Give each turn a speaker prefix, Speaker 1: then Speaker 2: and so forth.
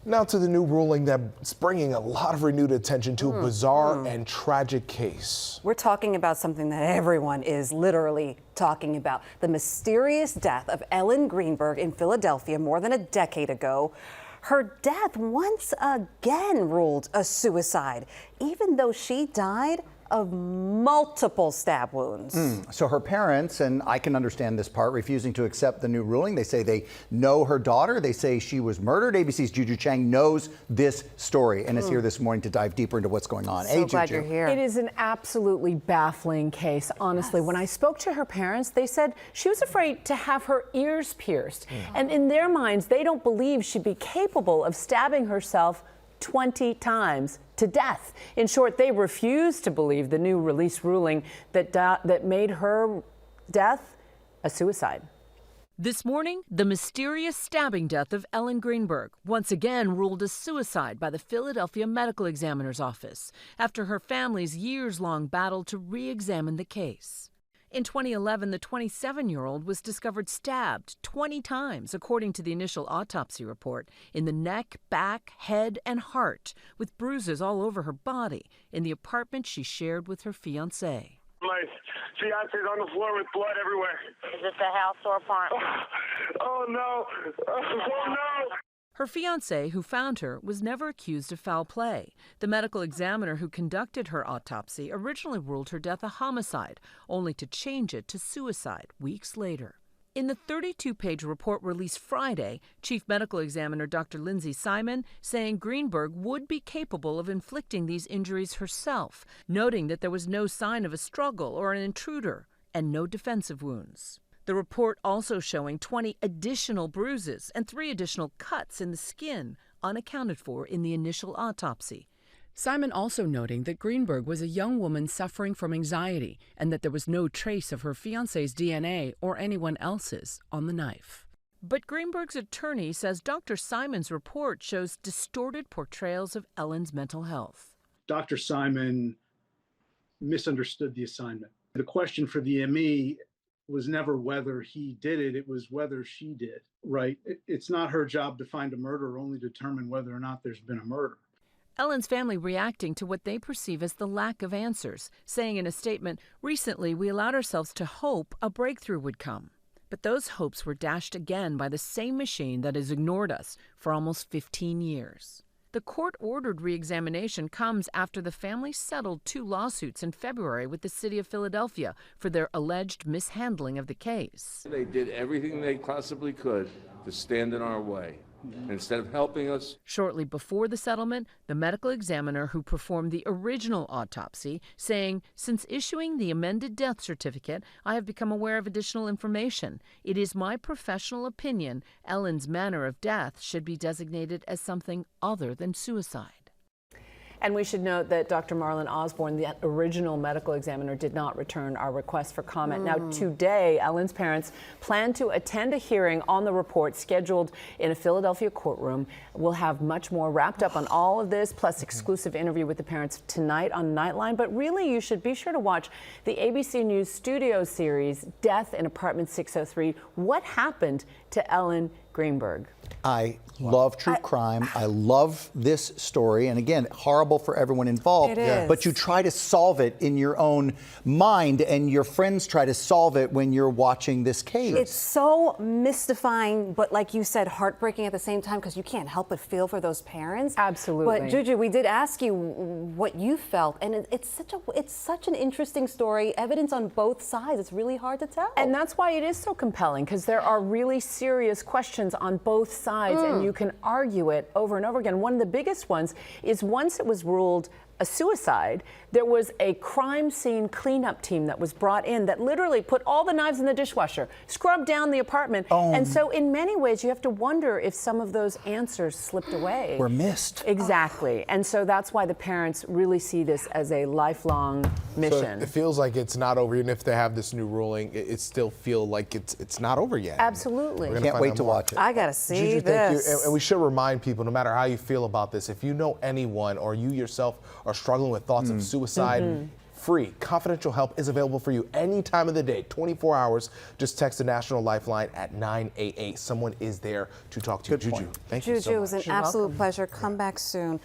Speaker 1: Now to the new ruling that's bringing a lot of renewed attention to a bizarre and tragic case.
Speaker 2: We're talking about something that everyone is literally talking about. The mysterious death of Ellen Greenberg in Philadelphia more than a decade ago. Her death once again ruled a suicide, even though she died of multiple stab wounds.
Speaker 3: So her parents, and I can understand this part, refusing to accept the new ruling. They say they know her daughter. They say she was murdered. ABC's Juju Chang knows this story and is here this morning to dive deeper into what's going on.
Speaker 2: So glad you're here.
Speaker 4: It is an absolutely baffling case, honestly. When I spoke to her parents, they said she was afraid to have her ears pierced. And in their minds, they don't believe she'd be capable of stabbing herself 20 times to death. In short, they refuse to believe the new release ruling that made her death a suicide.
Speaker 5: This morning, the mysterious stabbing death of Ellen Greenberg once again ruled a suicide by the Philadelphia Medical Examiner's Office after her family's years-long battle to re-examine the case. In 2011, the 27-year-old was discovered stabbed 20 times, according to the initial autopsy report, in the neck, back, head, and heart, with bruises all over her body in the apartment she shared with her fiancé.
Speaker 6: My fiance's on the floor with blood everywhere.
Speaker 7: Is it the house or apartment?
Speaker 6: Oh no! Oh no!
Speaker 5: Her fiancé, who found her, was never accused of foul play. The medical examiner who conducted her autopsy originally ruled her death a homicide, only to change it to suicide weeks later. In the 32-page report released Friday, Chief Medical Examiner Dr. Lindsay Simon saying Greenberg would be capable of inflicting these injuries herself, noting that there was no sign of a struggle or an intruder and no defensive wounds. The report also showing 20 additional bruises and 3 additional cuts in the skin, unaccounted for in the initial autopsy. Simon also noting that Greenberg was a young woman suffering from anxiety and that there was no trace of her fiancé's DNA or anyone else's on the knife. But Greenberg's attorney says Dr. Simon's report shows distorted portrayals of Ellen's mental health.
Speaker 8: Dr. Simon misunderstood the assignment. The question for the ME was never whether he did it, it was whether she did, right? It's not her job to find a murderer, only determine whether or not there's been a murder.
Speaker 5: Ellen's family reacting to what they perceive as the lack of answers, saying in a statement, "Recently we allowed ourselves to hope a breakthrough would come. But those hopes were dashed again by the same machine that has ignored us for almost 15 years. The court-ordered re-examination comes after the family settled 2 lawsuits in February with the city of Philadelphia for their alleged mishandling of the case.
Speaker 9: They did everything they possibly could to stand in our way. Instead of helping us.
Speaker 5: Shortly before the settlement, the medical examiner who performed the original autopsy saying, "Since issuing the amended death certificate, I have become aware of additional information. It is my professional opinion Ellen's manner of death should be designated as something other than suicide."
Speaker 4: And we should note that Dr. Marlon Osborne, the original medical examiner, did not return our request for comment. Now, today, Ellen's parents plan to attend a hearing on the report scheduled in a Philadelphia courtroom. We'll have much more wrapped up on all of this, plus exclusive interview with the parents tonight on Nightline. But really, you should be sure to watch the ABC News studio series, Death in Apartment 603. What happened to Ellen Greenberg?
Speaker 3: I love true crime. I love this story. And again, horrible for everyone involved.
Speaker 2: It is.
Speaker 3: But you try to solve it in your own mind, and your friends try to solve it when you're watching this case.
Speaker 2: It's so mystifying, but like you said, heartbreaking at the same time, because you can't help but feel for those parents.
Speaker 4: Absolutely.
Speaker 2: But Juju, we did ask you what you felt, and it's such an interesting story. Evidence on both sides. It's really hard to tell.
Speaker 4: And that's why it is so compelling, because there are really serious questions on both sides, and you can argue it over and over again. One of the biggest ones is once it was ruled a suicide, there was a crime scene cleanup team that was brought in that literally put all the knives in the dishwasher, scrubbed down the apartment. And so in many ways, you have to wonder if some of those answers slipped away.
Speaker 3: Were missed.
Speaker 4: Exactly. And so that's why the parents really see this as a lifelong mission.
Speaker 1: So it feels like it's not over, even if they have this new ruling, it still feels like it's not over yet.
Speaker 4: Absolutely.
Speaker 3: Can't wait to watch it.
Speaker 2: I gotta see
Speaker 1: Juju,
Speaker 2: this.
Speaker 1: thank you. And we should remind people, no matter how you feel about this, if you know anyone or you yourself are struggling with thoughts of suicide, free. Confidential help is available for you any time of the day, 24 hours. Just text the National Lifeline at 988. Someone is there to talk to you.
Speaker 3: Good point.
Speaker 1: Juju, thank you so much.
Speaker 2: Juju, it was an absolute pleasure. Come back soon.